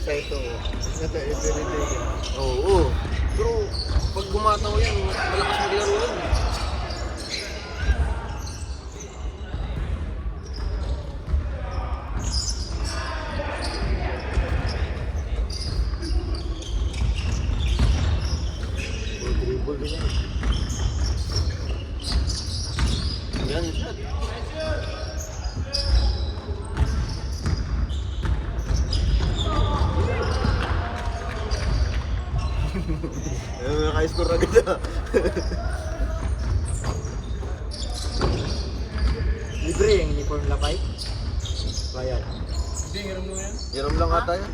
Sa ito, everyday. Oo. Pero pag gumataw yan, malakas maglaro yan. Dribble din yan. Yan, shot. Naka-score agad ah. Libre yung uniform lapay. Bayan. Hindi, hiram mo yan. Hiram lang ata yan.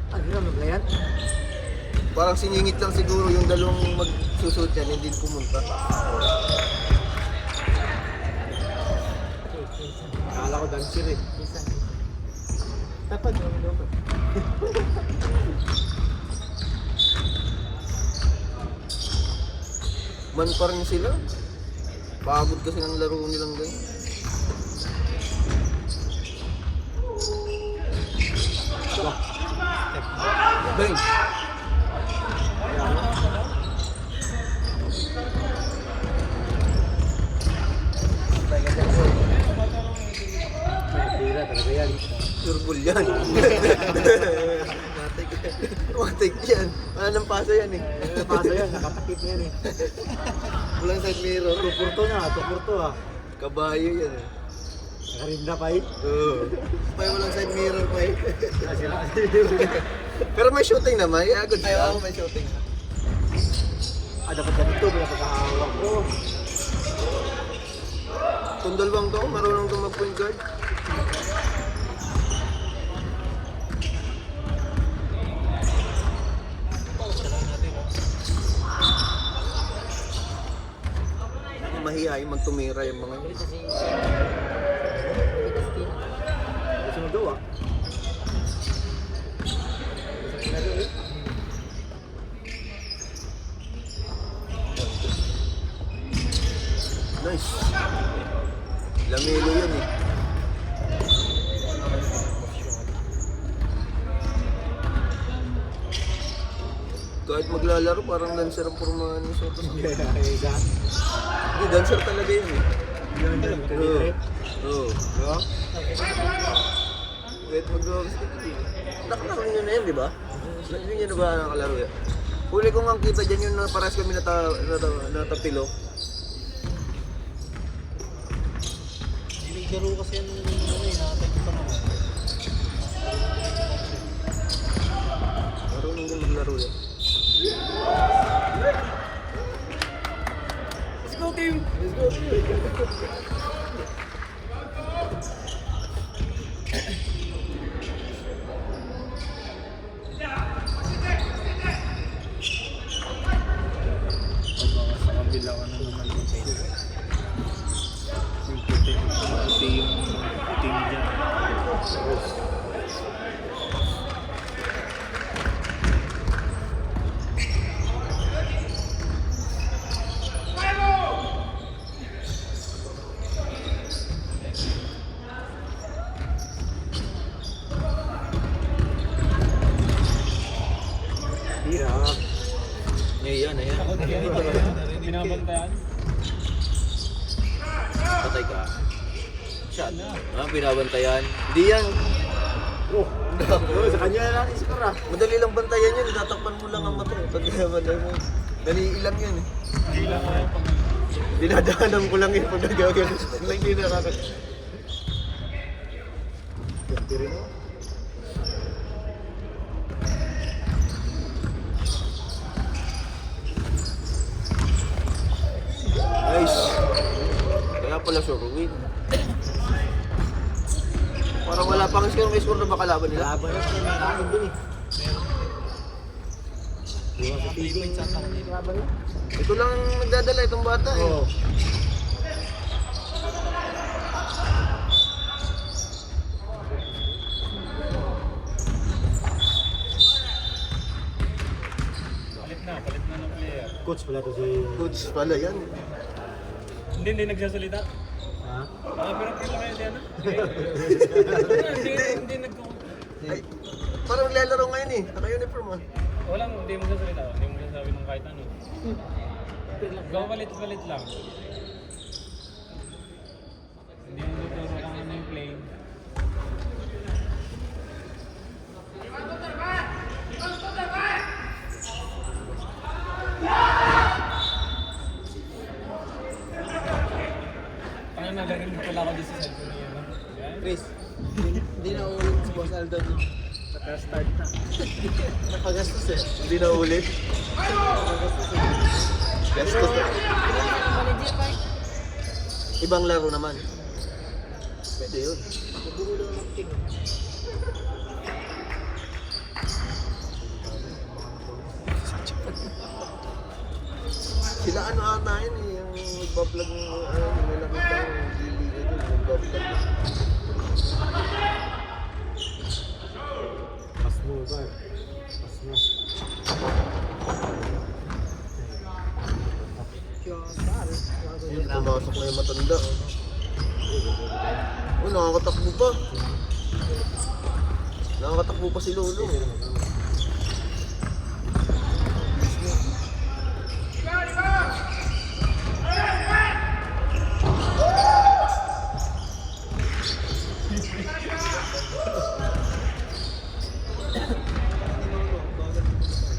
Ah, hiram na yan? Parang siningit lang siguro yung dalawang magsusuot yan, hindi pumunta. Akala ko dancer eh. Tapad yung dapat. Man pa rin sila. Pagod kasi ng laro nilang ganyan. Bang! Tira talaga yan. Surbol yan. Matik yan. Wala nang pasa yan eh. Paso yan, nakatakip yan eh. Walang side mirror. Tupurto na, tupurto ah. Kabayo yan eh. Nakarinda pa eh. Oo. Pay walang side mirror pa eh. Nasira. Pero may shooting naman. Yeah, good job. May shooting. Ah, dapat ganito, may napagkahawak ko. Itong dalawang to, marunong to mag-point guard. Mahihayin magtumira yung mga yun. Gusto mo gawa? Nice. Lamelo yan eh. Kahit maglalaro, parang dancer ang pormahan niya sa ito. Hindi, dancer talaga yun eh. Yun, yun, kanina eh. Oo. Diba? Kahit mag-dogs ka din. Nakalaro nyo na yan, di ba? Hindi nyo na ba nakalaro yan? Huli ko nga kita dyan yung parehas kami natapilo. Naglaro kasi yan ano eh, nakatay ko pa naman. Marunong din maglaro yan. Let's go team! Sa kabila ka na naman yung pwede. Yung puti yung team dyan. Tira. Ayan, ayan. Binabantayan? Patay ka. Shot. Ah, pinabantayan. Hindi yan. Oh, sa kanya na natin si Kara. Madali lang bantayan yun. Tatakpan mo lang ang mata. Pag naman mo. Dali ilang yun eh. Hindi lang ako yung pang... Dinadaanan ko lang yun pag nagagano. Hindi nakakat. Ganti rin oh. Nice. Kaya pala sure win. Parang wala pang score, may score na ba kalaban nila? Laban na siya, may kain din eh. Diba sa TV May chat ako dito. laban na? Ito lang ang nagdadala itong bata eh. Oo. Palit na ng player. Coach pala to si... Coach pala yan. Hindi nagsasalita. Ha? Pero kailan kayo diyan? Hindi nagko. Ay, Parang maglalaro ngayon eh. Naka-uniform ah. Walang, hindi mo sasalita. Hindi mo sasabi ng kahit ano. Gawalit-walit lang. Hindi mo tuturo kung ano yung play. Ano nagarinig pala ako dito sa cellphone niya. No? Yan. Chris, hindi na ulit si Boss Aldo no. Naka-start na. Napagastos eh. Hindi na ulit. Napagastos eh. Gastos na. Ibang laro naman. Pwede yun. Nagulo ng king. Sila ano ata yun eh, yung nagbablog ng ano, may nakita yung Gili ito, nagbablog. Pas mo ba? Pas mo. Yung pumasok na yung matanda. Oh, nakakatakbo pa. Nakakatakbo pa si Lolo.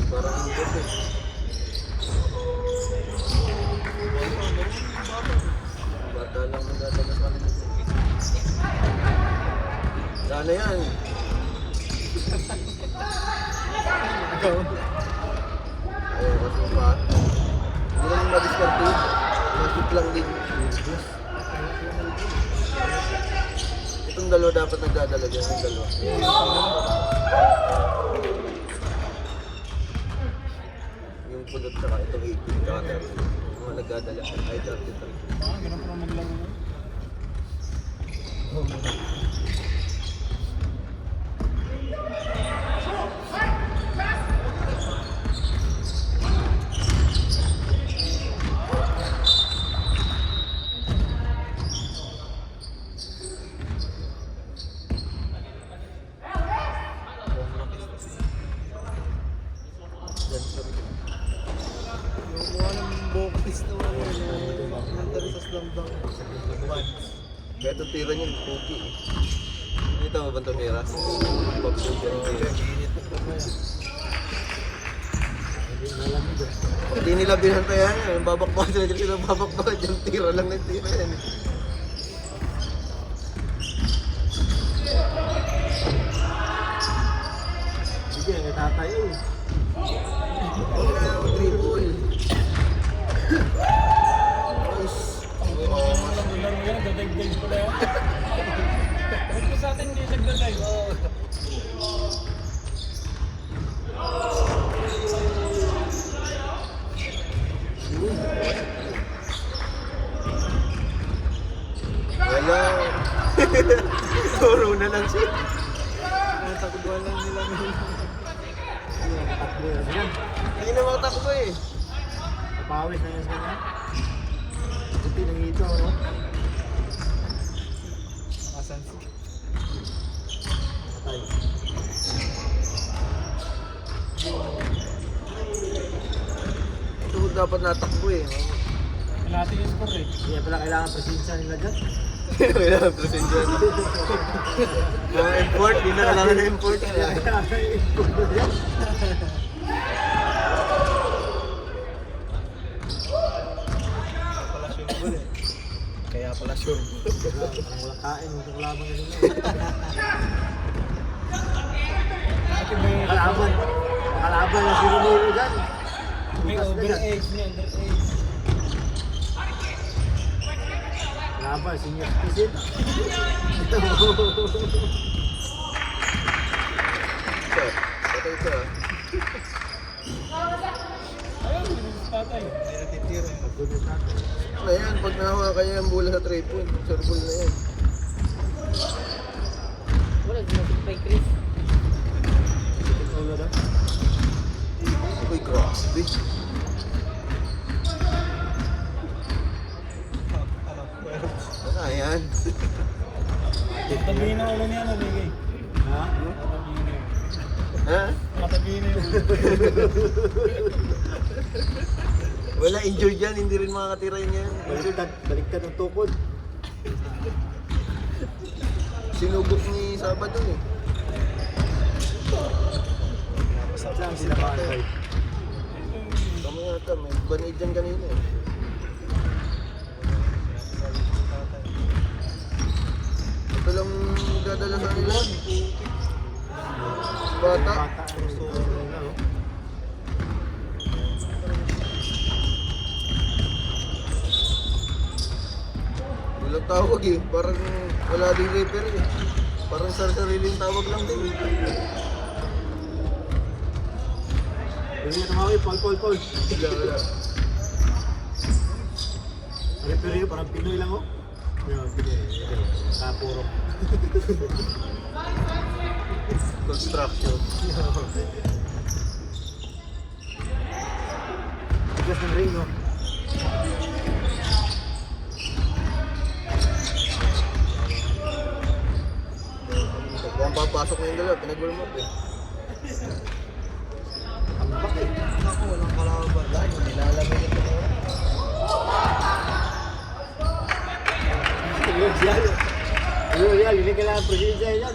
Parang ingot eh. Bata lang ang dadala sa kanila. Sana yan. Ayun, kasi pa. Hindi naman madiskarte. Masip lang din. Itong dalawa dapat nagdadala dyan. Yung dalawa. Yung pulot saka itong 18 saka 30. Mga nagdadala. Ay, 33. Ah, ganun pa maglaro mo. Yung mukha ng bokis na wala na. Nandari sa slam dunk. Kaya itong tira niya, pogi eh. Nakita mo ba itong tira? Pag-pogi ang tira. Pag di nila binantayan yan, babakbakad sila dyan sila babakbakad yung tira lang ng tira yan eh. Sige, may tatayo eh. Triple. Maglaro yan, dadagdag ko na yan. Ba't ko sa atin hindi nagdadag? Wala. Turo na lang siya. Ang takbuhan lang nila ngayon. Ayan, takbo yan. Ayan, Hindi na makatakbo eh. napawis na yan sa kanya. Buti nang ito, no? Nakasansi. Patay. Ito dapat natakbo eh. Wala natin yung score eh. Kaya pala kailangan presensya nila dyan. Kailangan present dyan. Mga import, hindi na kailangan na import. Kaya pala sure. Parang walang kain, walang laban na nila. Kalaban. Kalaban na si Romero dyan. May over-age niya, under-age. Kalaban, senior citizen. Ito, patay ito ah. Ayun, patay. Paggulit natin. Ano yan, pag nahawa kayo yung bola sa 3 point, circle na yan. Wala, ginasig pa yung Chris. Wala na. Uy, grabe. Ano yan? Tabihin ang ulo niya, nabigay. Ha? Tabihin niya. Ha? Matabi na yun. Wala injured yan, hindi rin makakatira yun yan. Baliktad ng tukod. Sinubok ni Saba dun eh. Saan sinamaan kayo? Tama yata, may banid dyan kanina eh. Ito lang dadala sa nila. Bata. Walang tawag eh. Parang wala din repair eh. Parang sa sariling tawag lang din eh. Hindi na tumawi, Paul. Wala. Pero yun, parang Pinoy lang oh. Yun, Pinoy. Kapuro. Construction. Tigas ng ring oh. Huwag papasok na yung dalawa, pinag-warm up eh. Ang bakit? Ako, walang kalaban. Dahil nilalamig ito. Yan, hindi ka lang presensya yan.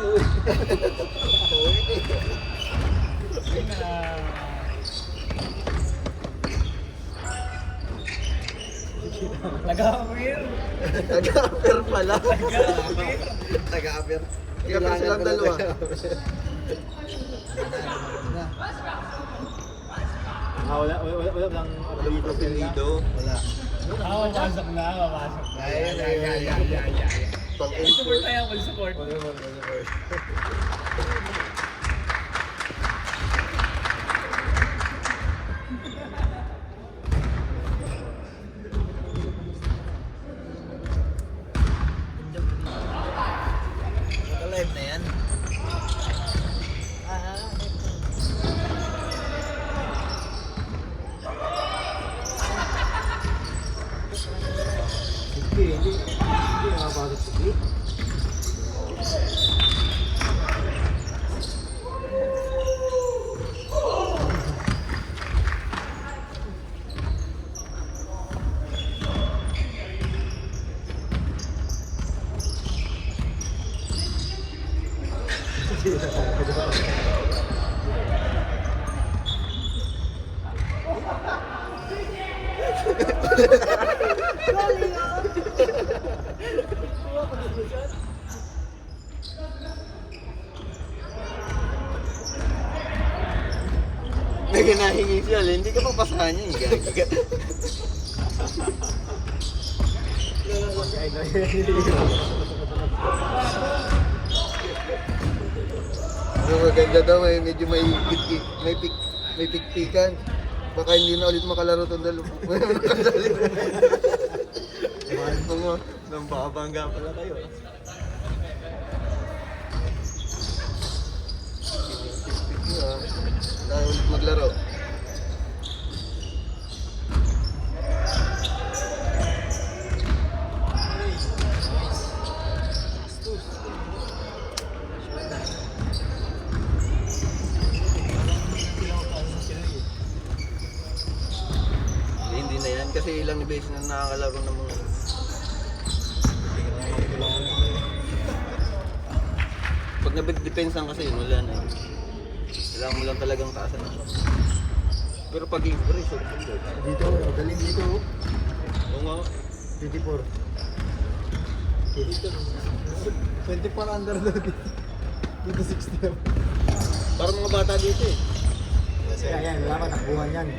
Nag-awir. Taga-apper pala. Taga-apper. Taga-apper silang dalawa. Wala lang Walang apelido. Wala. Papasok na. Pang-import. Support tayo, full support. Naka-live na yan. Hindi nakapasok sa clip. May ginahingi siya, hindi ka papasahan niya. Gagi. Pero maganda daw, medyo may pikpikan. Baka hindi na ulit makalaro itong dalawa. Mahal po mo, nang babangga pala kayo. Pikpik nyo ah. Dahil ulit maglaro. Hindi na yan kasi ilang beses na nakakalaro ng mga pag nabig-depensan kasi yun, wala na yun. Kailangan mo lang talagang taasan na. Pero pag i-brace, Dito, magaling dito. oo nga. 24. Dito. 24 underdog. Dito 60. Parang mga bata dito eh. Yan, wala ka takbuhan yan.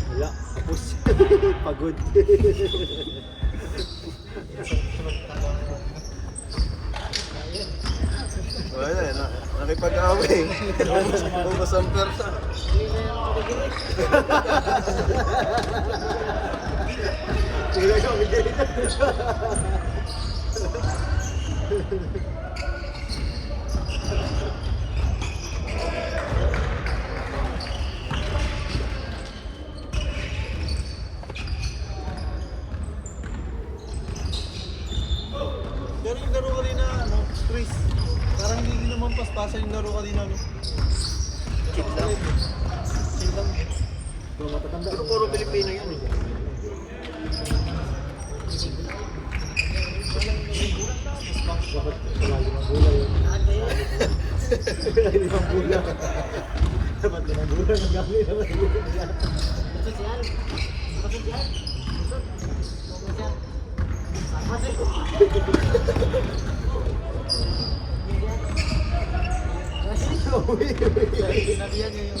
Wala, tapos. Pagod. Nakipag-away. Ubus ang persa. Sige ka, bigyan ito. Pero yung laro kanina, ano, Chris, parang hindi naman paspasan yung laro kanina, no? Check lang. Chill lang. Pero puro Pilipino yun eh. Bakit wala limang bola yun? Wala limang bola. Dapat limang bola ng gamit naman yun. Sosial. Sosial. Sosial. Sinabihan niya yun.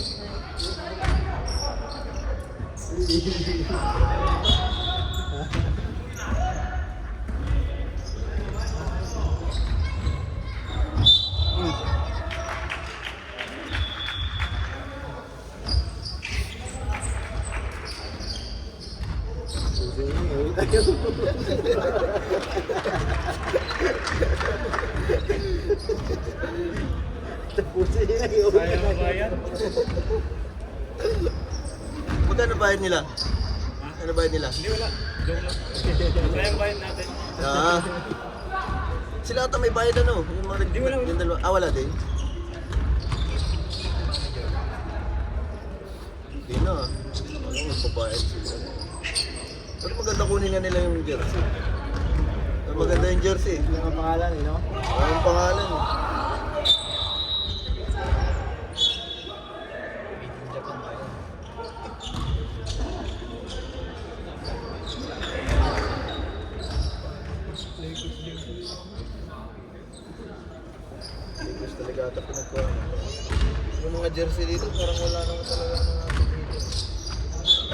Tapusin niya yun. Kaya mo ba yan? Magkano bayad nila? Ano bayad nila? Hindi, wala. Joke lang. Kaya ang bayan natin. Ah. Sila ata may bayad ano? Yung mga Di, wala. yung dalawa. Ah, wala din? Hindi na. Alam mo, pabayad sila. Pero maganda kunin nga nila yung jersey. Pero maganda yung jersey. Yung ang pangalan eh, no? Ang pangalan eh. Lakers talaga ata pinagkuha. Yung mga jersey dito parang wala naman talaga mga dito.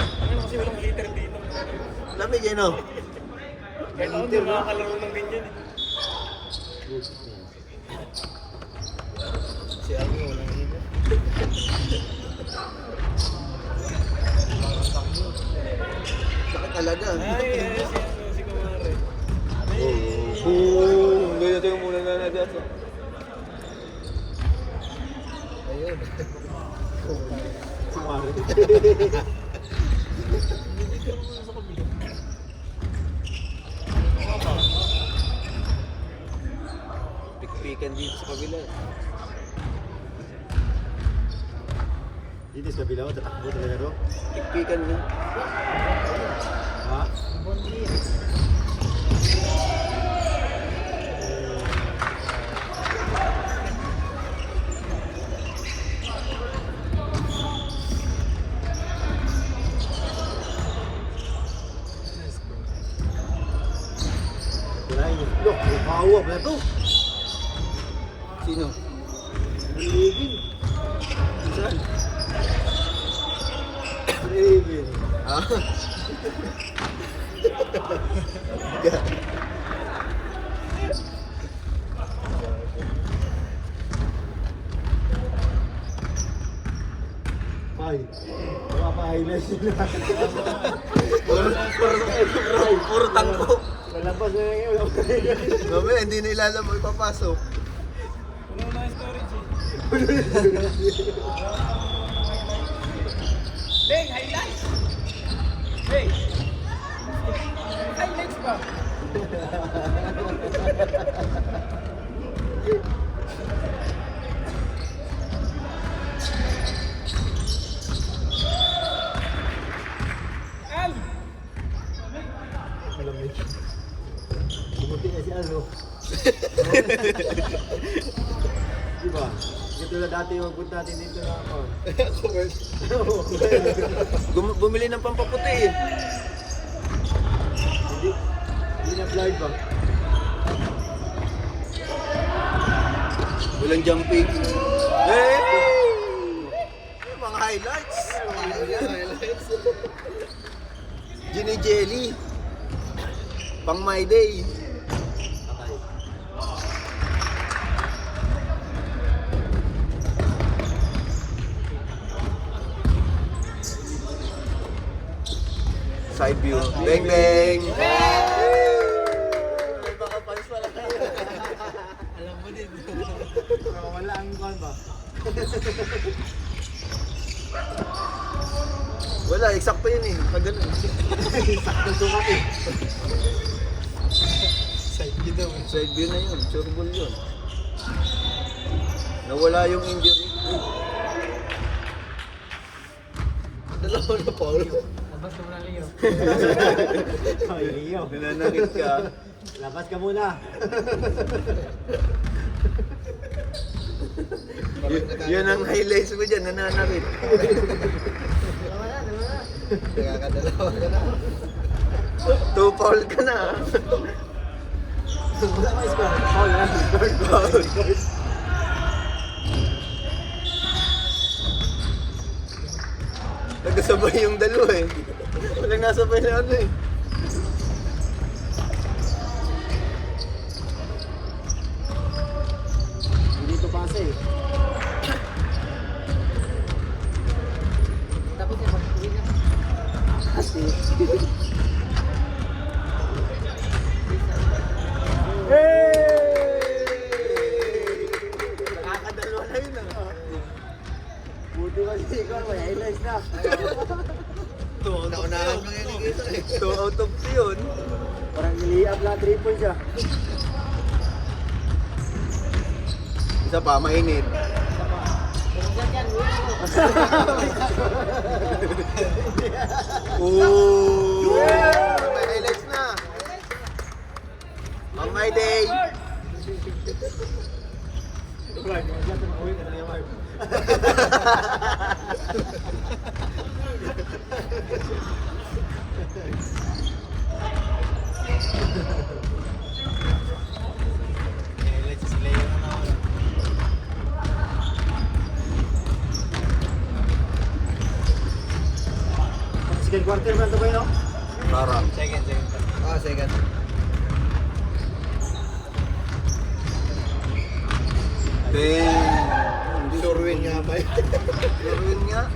Ano kasi walang heater dito. Lamig eh no? Kahit ako hindi makakalaro ng ganyan eh. Si Ami walang hilo. Bakit talaga? Si Kumare. Oo. Ganyan tayo muna na natin. Ayun. Sumari. Pikpikan dito sa kabila. Dito sa kabila, tatakbo talaga ro. Pikpikan mo. Ha? Wala yun. Look, kawa ba ito? Sino? Living. Saan? Living. Ah? Ay, mapapa-highlight sila. Puro tangko. Malabas na lang yun. Mamaya hindi na ilalam mo ipapasok. Puno na yung storage eh. Hey, highlights! Hey! Highlights ba? Al! Malamig. Bumuti na si Ano. Diba? Ito na dati yung magpunta natin dito na ako. Bumili ng pampaputi eh. Hindi na flight ba? Walang jumping. Hey! Mga highlights. Highlights. Ginny Jelly. Pang my day. Side view. Bang bang! Baka fans pala tayo. Alam mo din. Wala ang kon ba? Wala, eksakto yun eh. Pag ganun. Sakto sukat eh. Side view daw. Side view na yun. Sure goal yun. Nawala yung injury. Dalawa na Paul. Labas ka muna Leo. Ay, Leo. Nananakit ka. Labas ka muna. Yun ang highlights mo dyan, nananakit. Dalawa na, dalawa na. Nakakadalawa ka na. 2 foul ka na. Wala ka score. Foul na. Foul. Nagkasabay yung dalawa eh. Walang nasabay na ano eh. Hindi to pasa eh. Tapos yung pag-uwi na. Kasi. Nakakadalawa na yun ah. Buti kasi ikaw may highlights na. Naunahan ko yun eh. 2 out of 3 yun. Parang nili-up na 3 points siya. Isa pa, mainit. Pumunta dyan, uwi mo. Ooh! May highlights na. On my day. Mark, wala ka uwi ka na yung Mark. Let's si Leo na ako. Second quarter man to ba yun? Para. Second. Ah, second. Dang. Sure win nga ba yun? Sure win nga.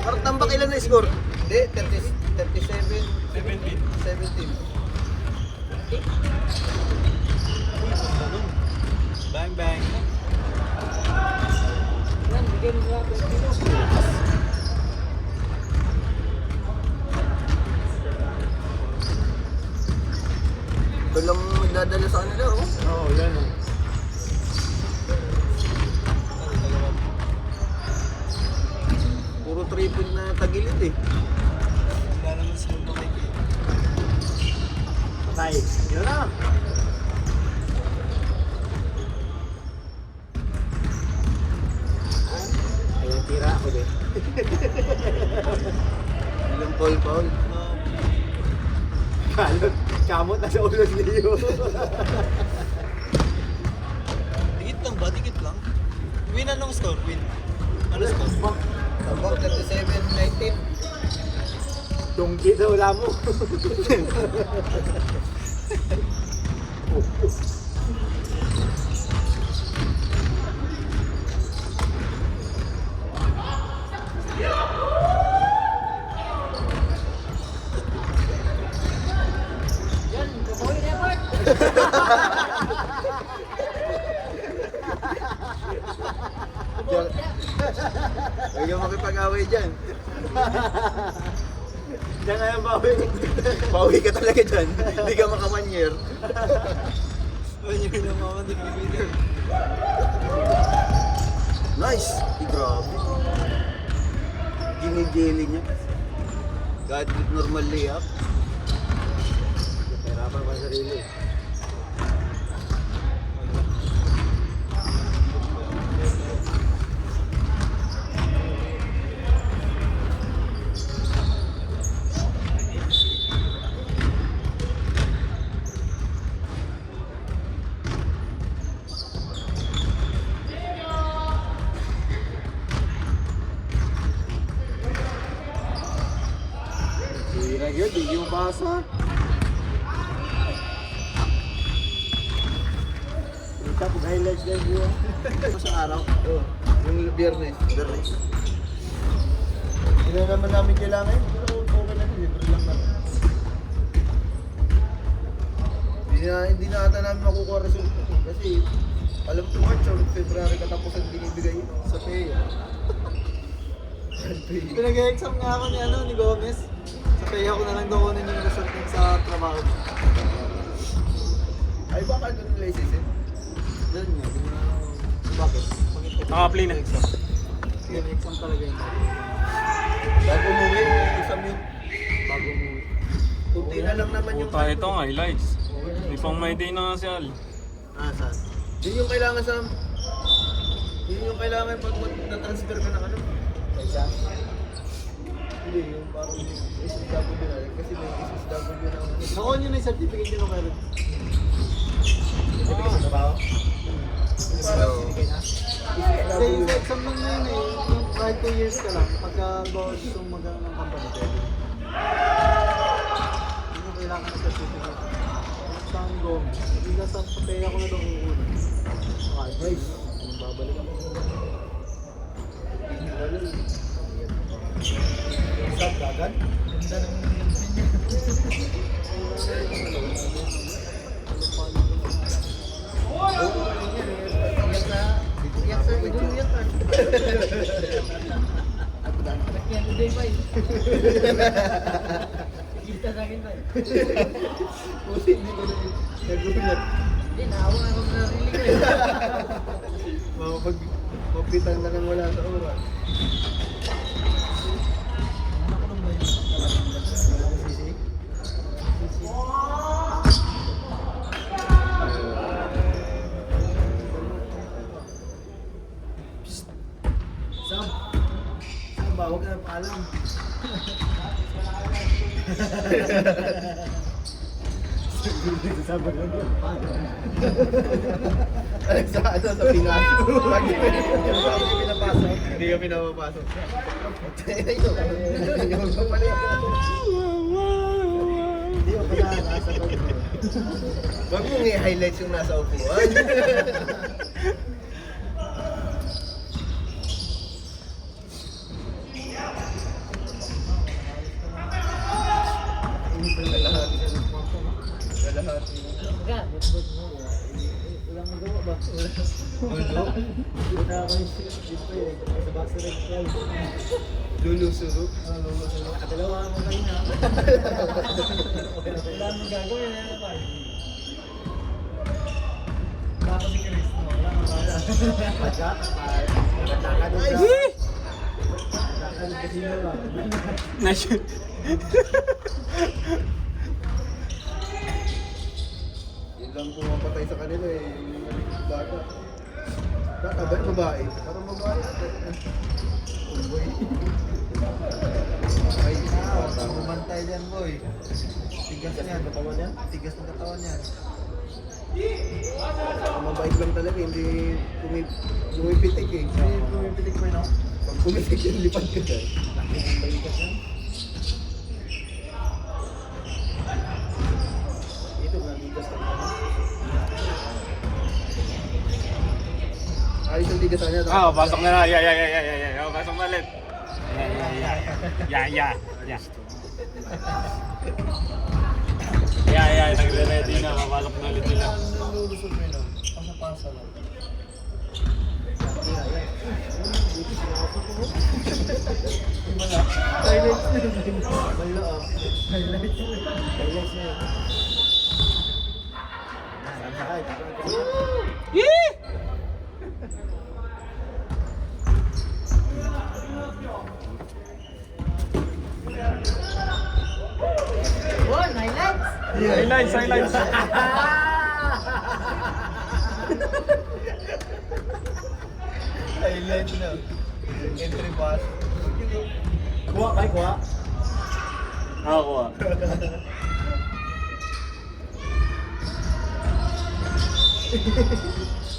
Parang tambak ilan na score? Hindi, 37. 17. Bang bang. Yan, bigyan mo sa Pilipino. Ito lang magdadala sa kanila, oh. Oo, yan. Puro triple na tagilid eh. Wala naman sila makikita. Patay. Yun na. Ayun, tira ako din. Ilang foul. Kalot. Kamot na sa ulo ni Leo. Dikit lang ba? Dikit lang. Win anong score? Win. Ano score? Tambak 37-19. Tungki sa wala mo. Yan, kapawi na Bart. Huwag kang makipag-away dyan. Diyan nga yung bawi. Pauwi ka talaga dyan. Hindi ka makamanyer. Wala nyo rin naman din ang video. Nice! Grabe. Ginigili niya. God with normal layup. Hirapan pa sarili. Hirag yun, di yung basa. Kita po highlights na yun. Sa araw? Oo. Yung biyernes. Hindi na naman namin kailangan yun. Pero okay lang, libre lang naman. Hindi na ata namin makukuha resulta. Kasi alam ko March or February katapusan binibigay sa PEA. Pinag-exam nga ako ni Gomez. Sa kaya ko na lang daw kunin yung result niya sa trabaho. Ay baka doon nila isisin. Doon nga. Bakit? Naka-apply na. Yung exam talaga yun. Bago umuwi, exam yun. Bago mo. Kunti na lang naman yung... Puta, ito ang highlights. May pang may day na nga si Al. Saan? Yun yung kailangan sa... Yun yung kailangan pag na-transfer ka ng ano. Exam? Hindi, yung parang SSW na. Kasi may SSW na ano. Nakuha nyo na yung certificate nyo kayo. Certificate sa trabaho? Parang certificate na? Kasi yung exam lang na yun yung kahit 2 years ka lang, pagka bawas yung magana ng company, pwede. Hindi mo kailangan ng certificate. Saan go? Hindi ka sa papaya ko na daw kukunin. Okay, guys. Anong babalik ako? Saan kagad? Ganda ng Yan, today ba yun? Kita sa akin ba yun? Kasi hindi ko nagulat. Hindi, naawa ako sa sarili ko eh. Mga mapitan na lang wala sa oras. Sam! Sam ba? Huwag ka na paalam. Sabi lang yun. Sa Pinas. Lagi ko pinapasok. Hindi ka pinapapasok. Yung ka pala. Hindi ko pala nasa pag Wag mong i-highlights yung nasa upuan. Magka, but mo. Walang magawa ba? Wala. Wala ako yung dito eh. Sa box red flag. Lulusuro. Dalawa mo kayo na. Wala mo gagawin na naman. Baka si Chris mo. Wala kang bala. Pagka? Lakad Ay! Lakad yung casino ba? Nice. Yun lang pumapatay sa kanila eh. Yung bata. Bata ba? Babae? Parang babae. Tumboy. Ay, bata. Bumantay dyan boy. Tigas niyan. Katawan niyan? Tigas ng katawan niyan. Mabait lang talaga. Hindi pumipitik eh. Hindi pumipitik mo yun ako. Pag pumitik yun, lipad ka dyan. Laki ng balikat yan. Ito nga, tigas ng katawan. Ayos ang tigasan niya. Pasok na na. Yeah. Pasok na ulit. Yeah. Nagre-ready na. Papasok na ulit sila. Nalulusog mo yun. Pasa-pasa lang. Highlights na yun. Bala ah. Highlights na yun. Highlights na yun. Saan ka kahit? Oh, highlights! Highlights. Highlight na. Entry pass. Kuha, kay kuha. Ako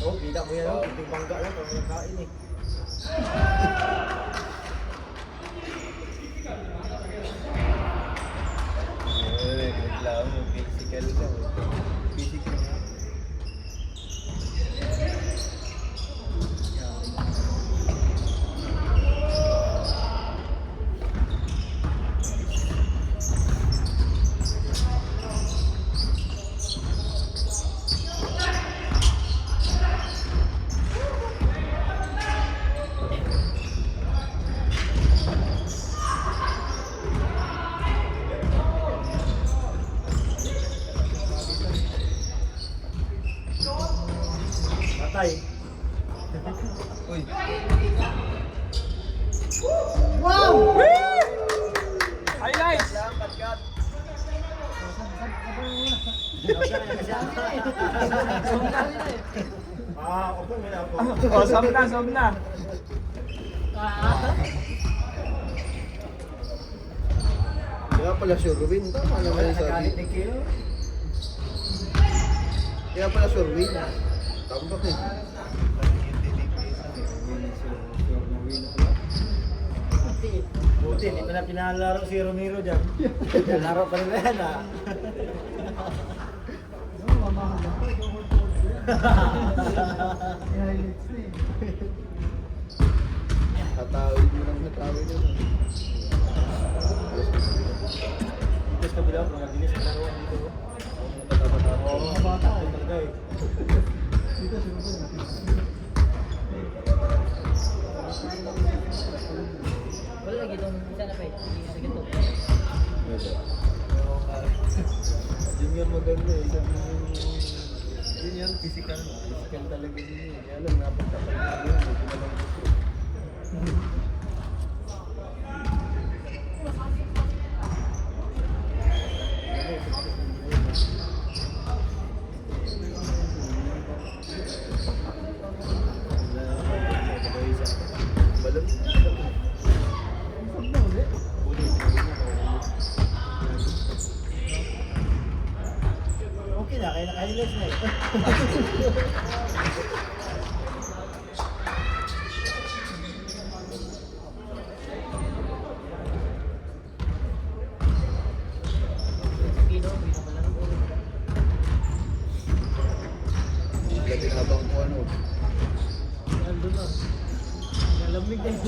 Oh, kita mo yan. Ito bangga lang kung nakain eh. Reklamo, physical ka. Physical ka. Uy. Wow! Highlights! Opo, wala po. Oh, sob na. Kaya pala Sherwin. Tama naman yung sabi. Kaya pala Sherwin. Tambak eh. Buti, hindi pa na pinalaro si Romero dyan. Laro pa rin na yan ah. Tatawid mo lang natawid yun. Tapos kabila, mga bilis na laro dito. Oo, mga bata. Ito talaga eh. Wala lagi itong isa na pa eh. Hindi na ganito. Yun yung maganda eh. Sabi yun yan, physical. Physical talaga yun eh. Kaya lang, napagkapal na yun. Hindi na lang gusto. Balat. Okay na, kaya naka-highlights na eh. Pino, pino pa lang. Labi habang ko ano. Nandun na. Nalamig na yun.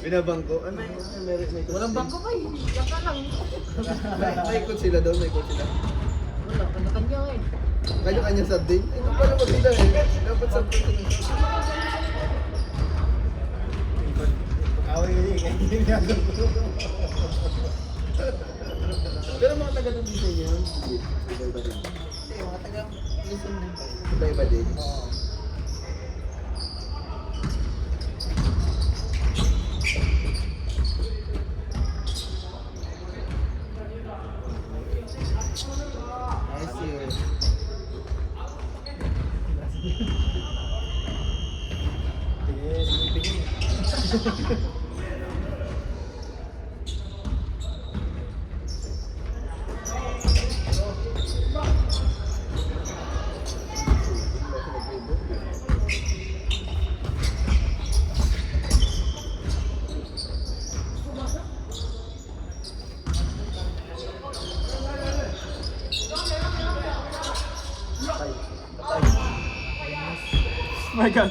Binabangko. Ano? May Walang bangko pa eh. Diyan ka lang. May ikot sila doon, may ikot sila. Wala, kanya-kanya eh. Kanya-kanya sa din. Ito pala ba sila eh? Dapat sa Away kasi, kaya hindi ginagawa ko. Pero mga taga doon din sa inyo yun. Iba-iba din. Mga taga Luzon din pa eh. Iba-iba din. Nice yun. Yes, tingin. My God.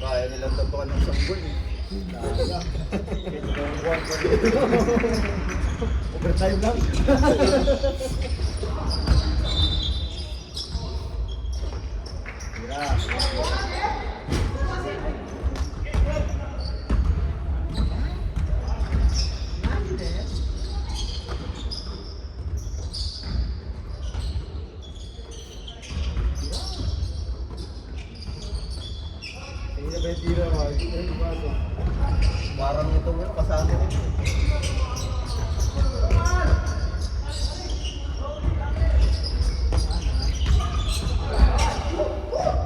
Kaya nilang tapukan ng isang buwan eh. Overtime lang. Hindi na ba yung tira mo? Parang ito nga, kasama rin.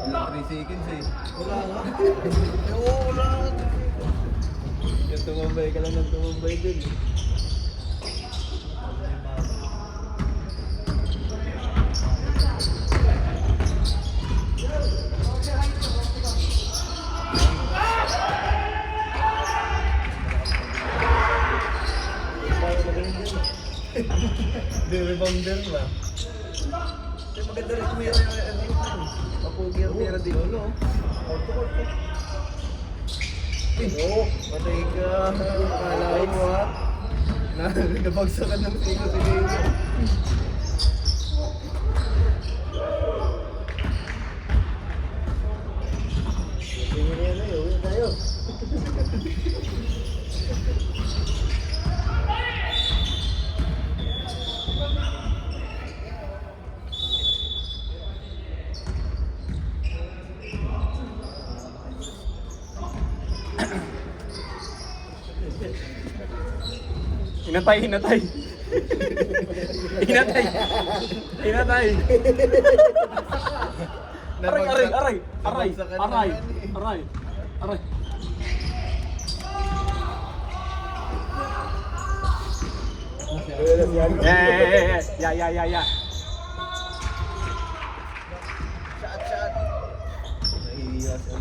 Ilang 3 seconds eh. Wala nga. Oo, wala nga. Yung tumambay ka lang ng tumambay din. Hindi, rebounder ba? Yung maganda rin tumira yung mapugi ang tira din. Ano? Oo, patay ka. Akala mo ha? Nabagsakan ng sino si Leo. Hinatay, hinatay. Hinatay. Hinatay. Aray, aray, aray. Aray, aray, aray, aray. Yeah. Shot. Nahihiya siya.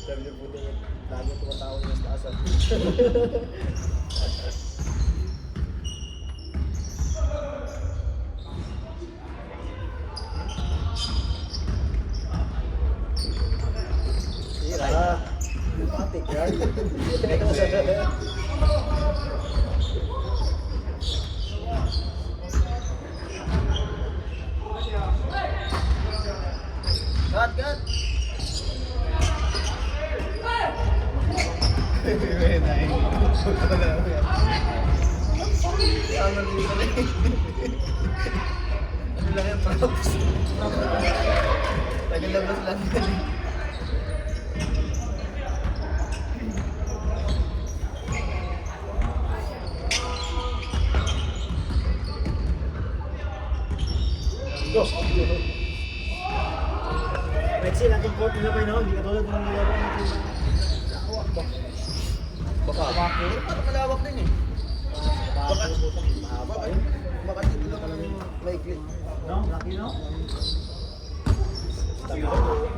Sabi niyo po din, lagi tumatawag yung mas taasan. Tira. Patik yan. Cut. Ano lang yan, props? Tagalabas lang yan. Maxi, natin court nila pa yun, hindi katulad ng nilaro natin. Baka. Ano malawak din eh. Baka mahaba kayo. Baka dito lang ang maikli. No? Lucky no?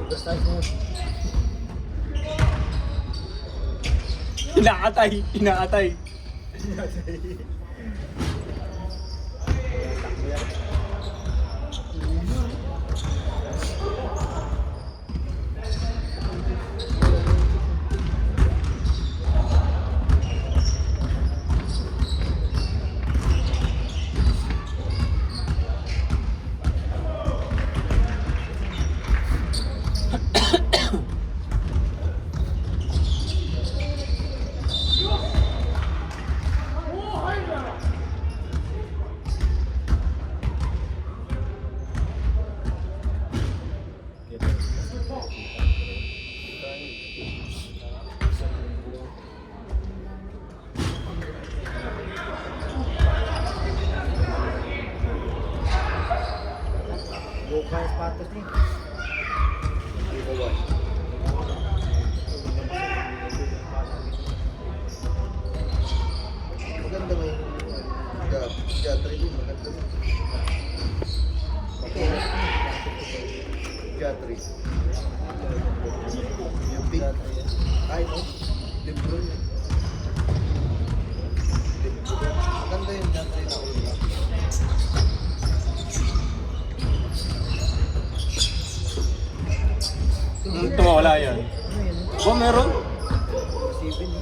Basta mo. Inaatay, inaatay. Buka yung sapatos niya. Maganda may Gatry din, maganda din. Gatry. Yung big. Ay, no? Libro yun. Maganda yung Gatry na ulo. Tumawala yan. Oh, meron? Sipin.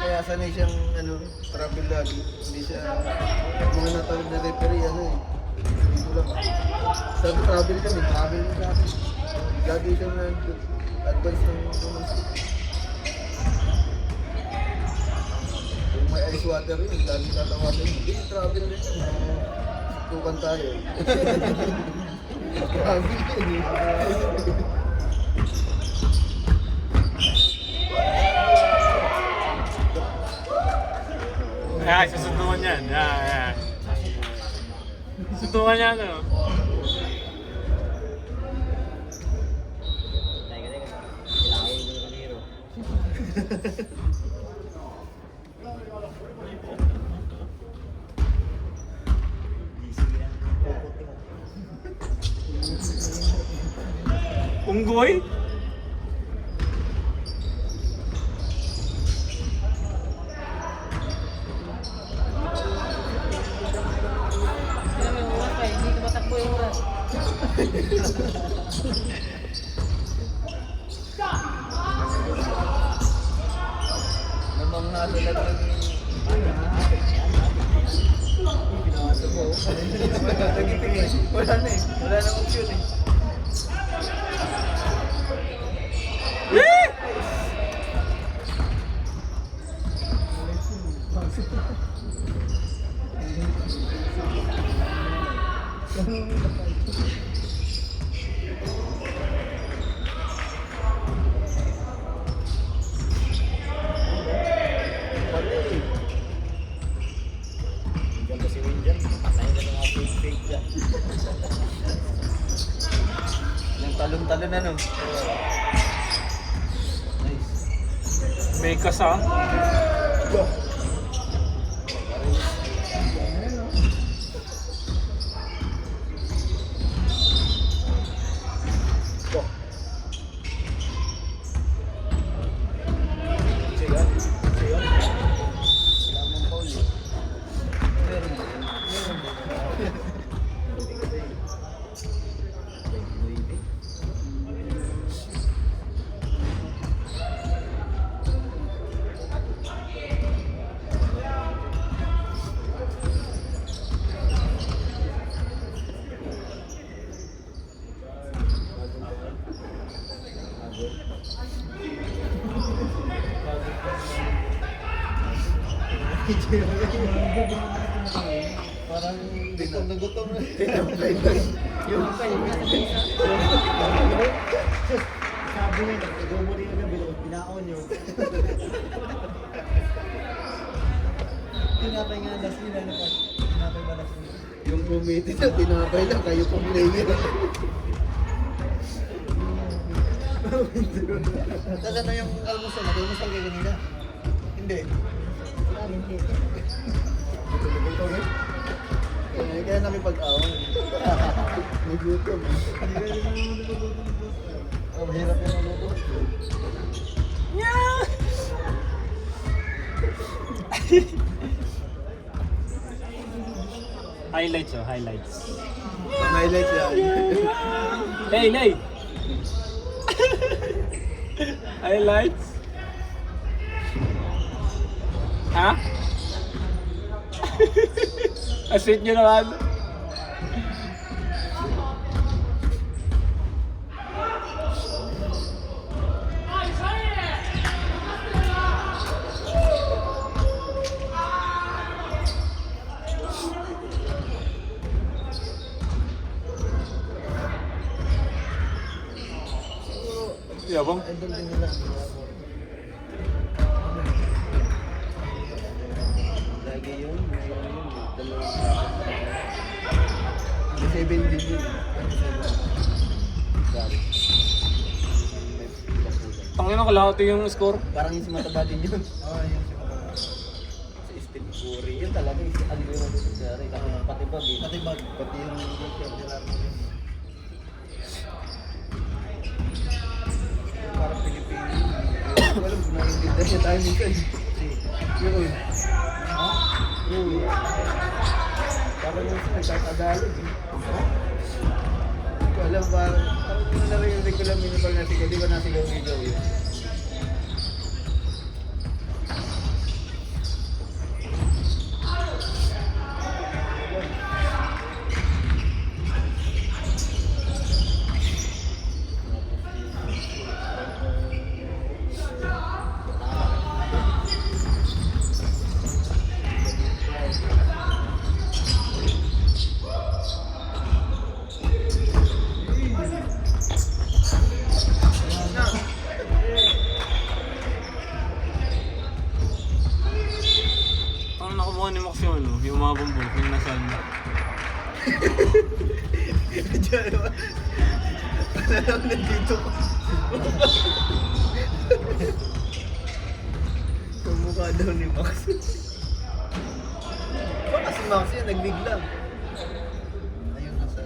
Kaya sanay siyang travel lagi. Hindi siya mga natawag na referee dito lang. Sa travel kami sa akin. Lagi siyang advice ng kung may ice water yun, lagi tatawasin. Hindi, travel rin. Tukan tayo. Travel yun. Ay, susundukan yan. Yeah. Susundukan yan, ano? Unggoy? Sila may uwas pa, hindi ko matakbo yung uwas. Namang natalag ng... Pinasa mo. Nagipin eh. Wala na eh. Wala na option eh. Diyan ba si Win dyan? Patay na ng mga fake dyan. Yung talon-talon na no. Nice. May kasa. Lamang Paul eh. Meron ba yun? Meron ba yun? Parang gutom na gutom na. Yung kayo, nasa isa. Sabi niya, nag-go mo rin na gabi, pinaon nyo. Tinapay nga last nila na pa. Tinapay ba last nila? Yung committee na tinapay lang kayo pang player. Tala na yung almusal. Nag-almusal kayo kanina? Hindi. Kaya namin pag-awan. May gutom. Oh, mahirap yung maluto. Highlights oh, highlights. Highlights yan. Hey, Lay! Highlights? Ha? Asit nyo naman. Yabang. Idol din nila. Lagi yun. Dalawang May 7 din yun. Sorry. Tangin na kalahati yung score. Parang yung si Mataba din yun. Oo, yun si Mataba. Si Steve Curry. Yun talaga. Ano yun ang sari. Patibag eh. Patibag. Pati yung parang Pilipino. Walang naiintindihan niya tayo minsan. Yun. Ha? Yun. Parang minsan nagtatagalog eh. Hindi ko alam parang yun na narinig ko lang minipal na sigaw. Di ba nasigaw-sigaw yun? Parang nakuha ni Max yung ano, yung mga bumbong, yung nasaan mo. Diyan naman. Alam na dito ko. Kamukha daw ni Max. Baka si Max yan, nagbiglang. Ayun, nasa...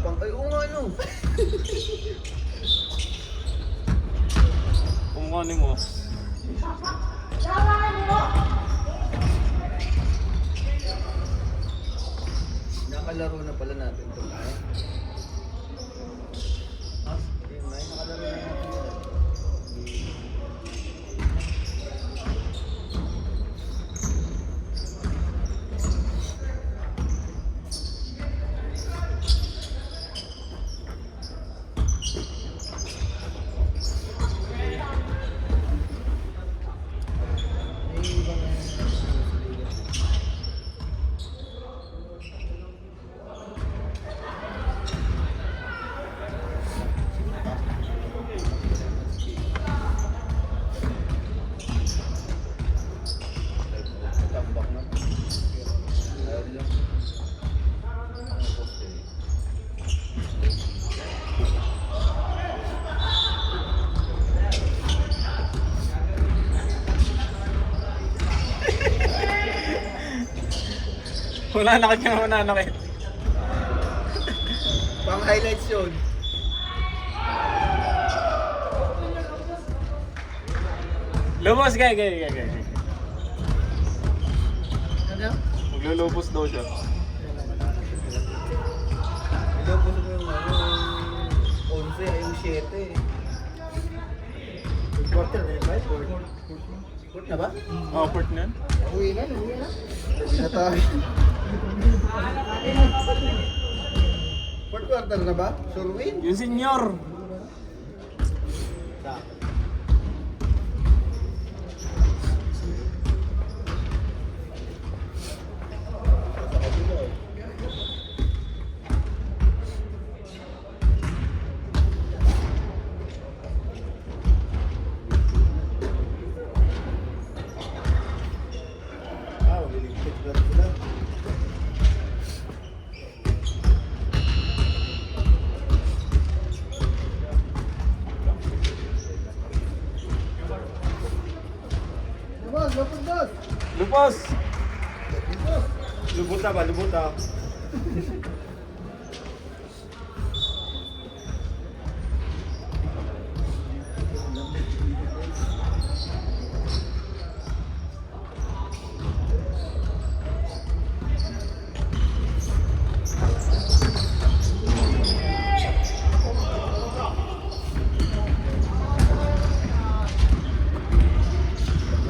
pang... Ay, oo nga, no. Kumukanin mo. Nakalaro na pala natin ito. May nakalaro na natin ito. Tambak na. Dahil lang. Ano poste? Mananakit ka na mananakit. Pang highlights yun. Lumos, gaya. Ano? Maglulupos daw siya. Ito po sa yung ano, 11 ay yung 7 eh. Quarter na yun, right? Court na ba? Oh, port na yan. Uwi na. Sinatawag. Fourth quarter na ba? Sure win? Yung senior. Sa kabila eh. Liligpit na rin sila. Lupos! Lubuta ba? Lubuta.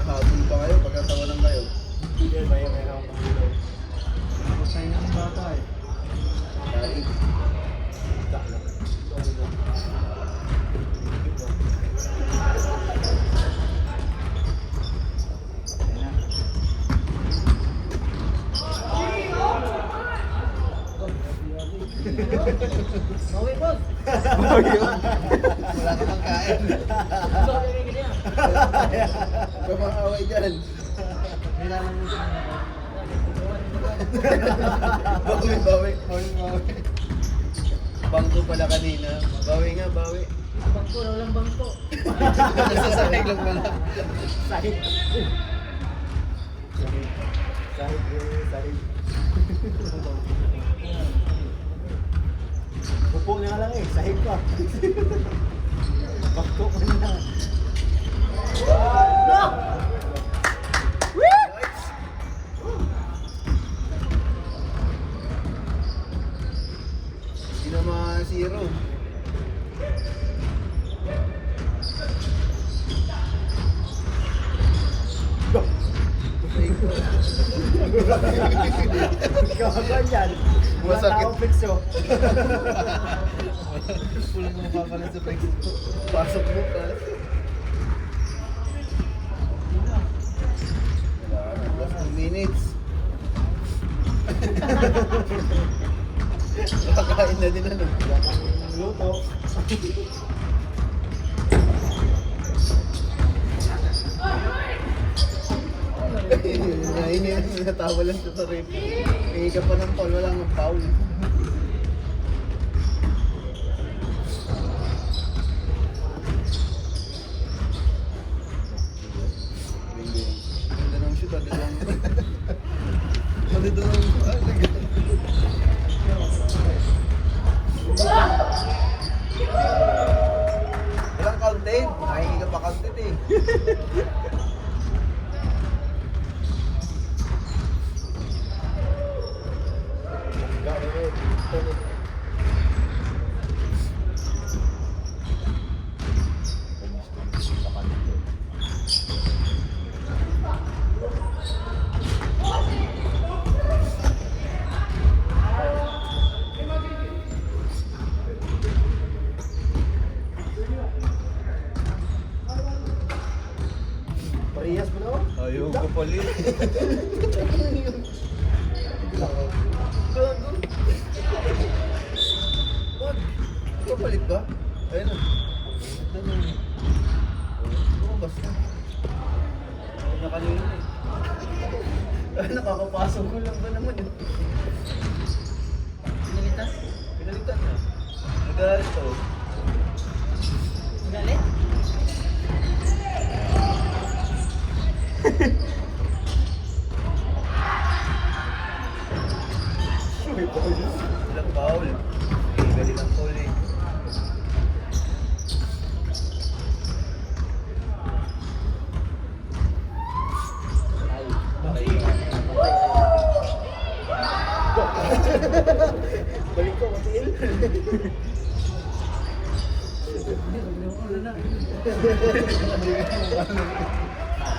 Nahabol pa kayo, pagkatawanan kayo. Hindi, may ako ng ilaw. Masaya ng bata eh. Dali. Bawi, boss! Wala ka pang kain. Kapang-away dyan. Bawi. Bangko pala kanina. Bawi nga, bawi. Bangko, walang bangko. Nasasakay lang pala. Sahid. Sahid. Pupo na nga lang eh, sahid pa. Bakto ko na. Hindi na mga zero. Ikaw ba yan? Wala Masakit. tao pizzo. Pulang mo pa pala sa pag pasok mo pa. Last 2 minutes. Kakain na din ano. Luto. Natawa lang siya sa rep. Hingi ka pa ng foul, wala nga foul. Ganda ng shoot, agad lang. Agad lang. Parehas mo na ako. Ayaw ko pala. Wag. Kapalit ba? Ayun na. Ganda na. Lumabas na. Una kanina eh. Ay, nakakapasok ko lang ba naman yun? Pinalitan? Pinalitan na. Nagalit ako. Galit? Ilang foul. Galing ang foul eh. Balik ko, matiin.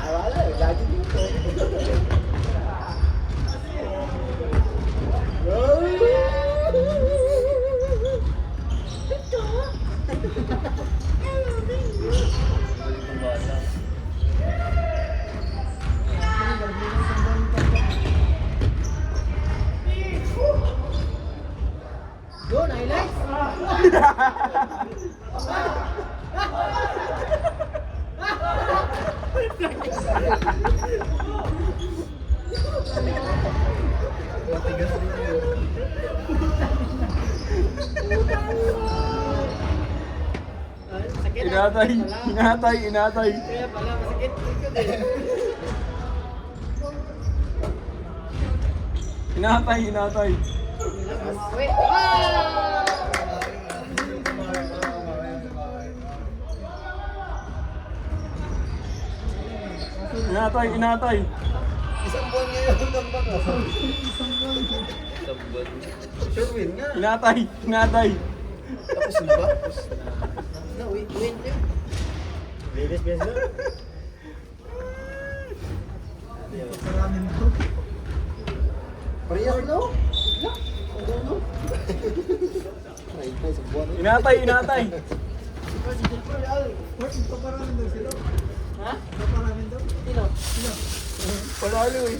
Wala, lagi dito. Galing ng bata. Yun, highlights! Matigas din yun. Sakit ah. Inatay, Wala. inatay, inatay. Kaya pala, masakit. Inatay, inatay. Wait! Ah! Inatay, inatay. Isang buwan ngayon ng baka. Isang buwan. Sure win nga. Inatay, inatay. Tapos na ba? No, wait, wait. Linis, beso. Parehas no? Ay, sa buwan. Inatay, inatay. Ha? Palalo eh.